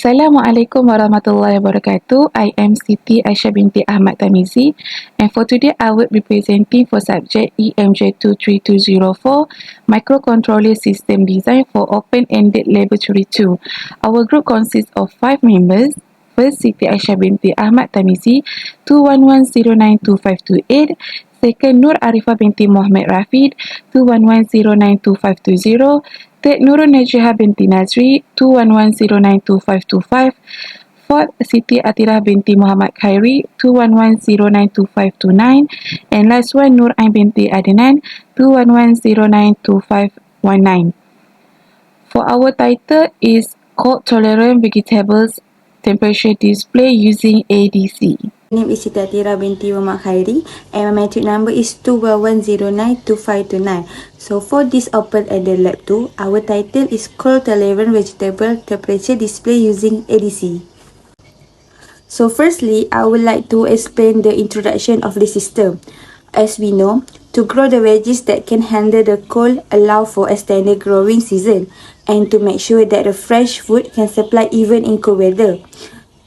Assalamualaikum warahmatullahi wabarakatuh. I am Siti Aisyah binti Ahmad Tamizi, and for today I will be presenting for subject EMJ23204 Microcontroller System Design for Open-Ended Laboratory 2. Our group consists of 5 members. First, Siti Aisyah binti Ahmad Tamizi, 211092528. Second, Nur Arifah binti Muhammad Rafid, 211092520. Third, Nurul Najihah binti Nazri, 211092525. Fourth, Siti Atirah binti Muhammad Khairi, 211092529. And last one, Nur Ain binti Adnan, 211092519. For our title is Cold Tolerant Vegetables Temperature Display using ADC. My name is Siti Atira binti Muhammad Khairi and my metric number is 211092529. So for this open-ended lab 2, our title is Cold Tolerant Vegetable Temperature Display using ADC. So firstly, I would like to explain the introduction of the system. As we know, to grow the veggies that can handle the cold allow for extended growing season and to make sure that the fresh food can supply even in cold weather.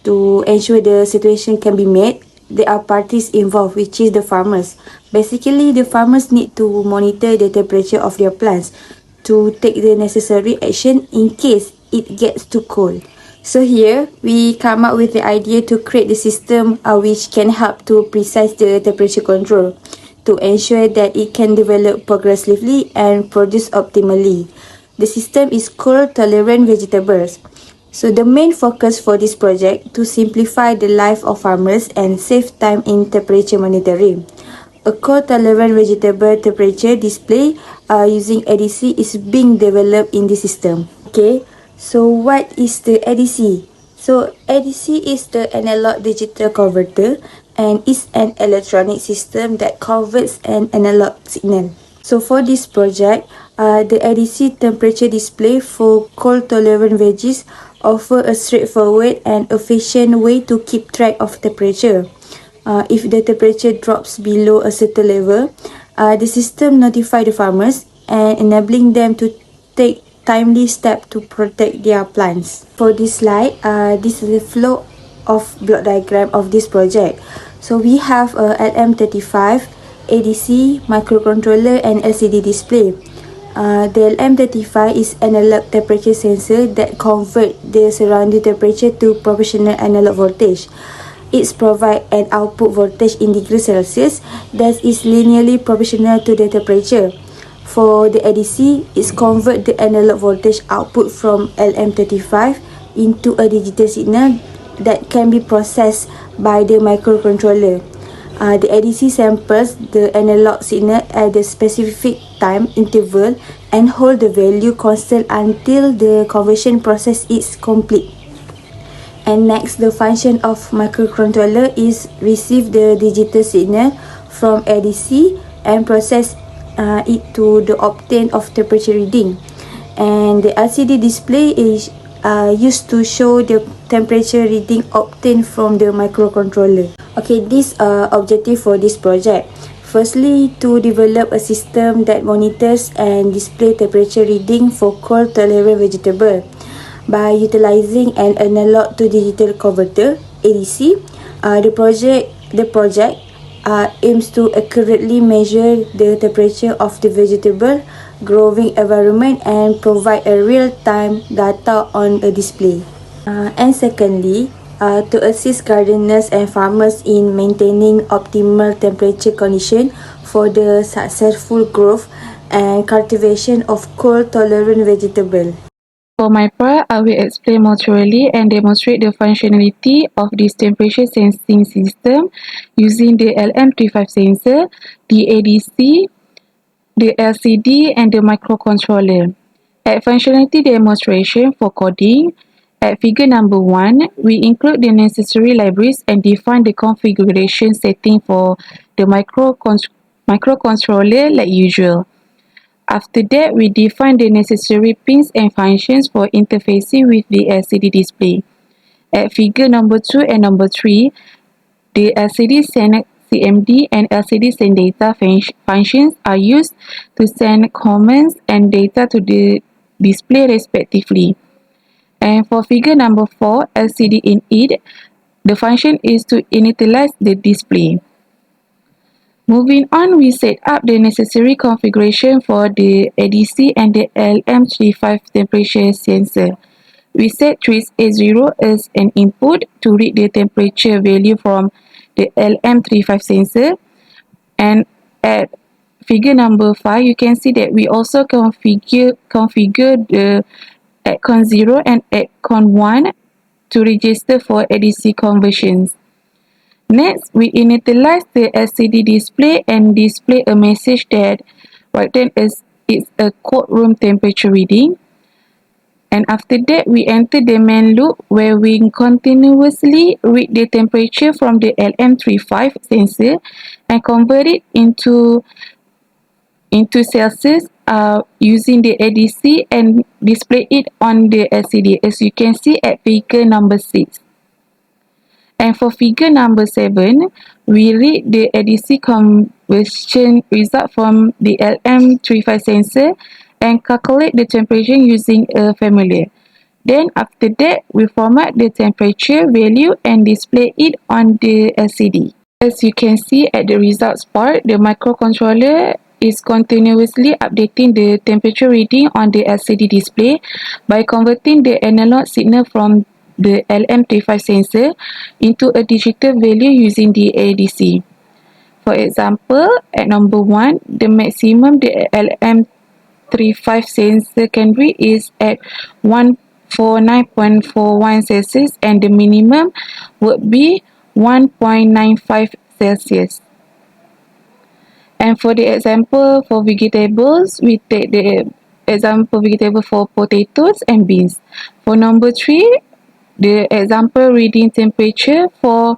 To ensure the situation can be met, there are parties involved, which is the farmers. Basically, the farmers need to monitor the temperature of their plants to take the necessary action in case it gets too cold. So here, we come up with the idea to create the system which can help to precise the temperature control to ensure that it can develop progressively and produce optimally. The system is cold tolerant vegetables. So the main focus for this project to simplify the life of farmers and save time in temperature monitoring. A cold tolerant vegetable temperature display using ADC is being developed in the system. Okay, so what is the ADC? So ADC is the analog digital converter and is an electronic system that converts an analog signal. So for this project, the ADC temperature display for cold tolerant veggies offer a straightforward and efficient way to keep track of temperature. If the temperature drops below a certain level, the system notify the farmers and enabling them to take timely steps to protect their plants. For this slide, this is the flow of block diagram of this project. So we have a LM35, ADC, microcontroller and LCD display. The LM35 is analog temperature sensor that convert the surrounding temperature to proportional analog voltage. It provides an output voltage in degrees Celsius that is linearly proportional to the temperature. For the ADC, it converts the analog voltage output from LM35 into a digital signal that can be processed by the microcontroller. The ADC samples the analog signal at the specific time interval and hold the value constant until the conversion process is complete. And next, the function of microcontroller is receive the digital signal from ADC and process it to the obtain of temperature reading. And the LCD display is used to show the temperature reading obtained from the microcontroller. Okay, this objective for this project. Firstly, to develop a system that monitors and display temperature reading for cold tolerant vegetable. By utilizing an analog to digital converter, ADC, the project aims to accurately measure the temperature of the vegetable growing environment and provide a real-time data on a display. And secondly, to assist gardeners and farmers in maintaining optimal temperature condition for the successful growth and cultivation of cold-tolerant vegetable. For my part, I will explain more thoroughly and demonstrate the functionality of this temperature sensing system using the LM35 sensor, the ADC, the LCD and the microcontroller. At functionality demonstration for coding, at figure number 1, we include the necessary libraries and define the configuration setting for the microcontroller like usual. After that, we define the necessary pins and functions for interfacing with the LCD display. At figure number 2 and number 3, the LCD send CMD and LCD send data functions are used to send commands and data to the display respectively. And for figure number 4, LCD init, the function is to initialize the display. Moving on, we set up the necessary configuration for the ADC and the LM35 temperature sensor. We set trace A0 as an input to read the temperature value from the LM35 sensor. And at figure number 5, you can see that we also configure the ATCON 0 and ATCON 1 to register for ADC conversions. Next, we initialize the LCD display and display a message that written as it's a cold room temperature reading. And after that, we enter the main loop where we continuously read the temperature from the LM35 sensor and convert it into Celsius using the ADC and display it on the LCD, as you can see at figure number 6. And for figure number 7, we read the ADC conversion result from the LM35 sensor and calculate the temperature using a formula. Then after that, we format the temperature value and display it on the LCD. As you can see at the results part, the microcontroller is continuously updating the temperature reading on the LCD display by converting the analog signal from the LM35 sensor into a digital value using the ADC. For example, at number 1, the maximum the LM35 sensor can read is at 149.41 Celsius and the minimum would be 1.95 Celsius. And for the example for vegetables, we take the example vegetable for potatoes and beans. For number 3, the example reading temperature for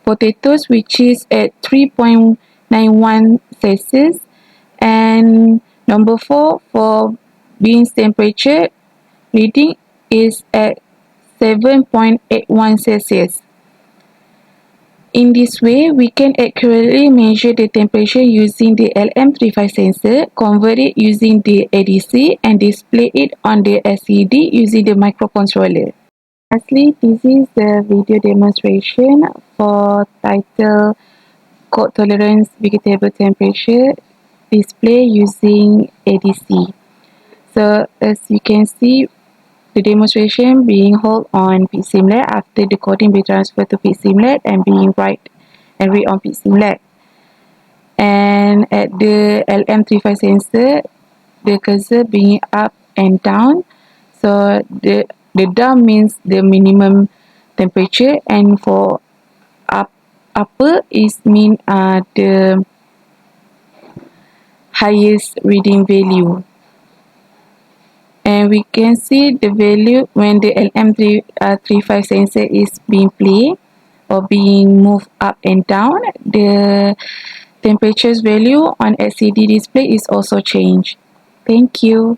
potatoes, which is at 3.91 Celsius, and number 4 for beans temperature reading is at 7.81 Celsius. In this way, we can accurately measure the temperature using the LM35 sensor, convert it using the ADC, and display it on the LCD using the microcontroller. Lastly, this is the video demonstration for title Cold Tolerance Vegetable Temperature display using ADC. So as you can see, the demonstration being held on PCSimLab after the coding be transferred to PCSimLab and being write and read on PCSimLab. And at the LM35 sensor, the cursor being up and down. So the down means the minimum temperature, and for upper is mean the highest reading value. And we can see the value when the LM35 sensor is being played or being moved up and down. The temperature's value on LCD display is also changed. Thank you.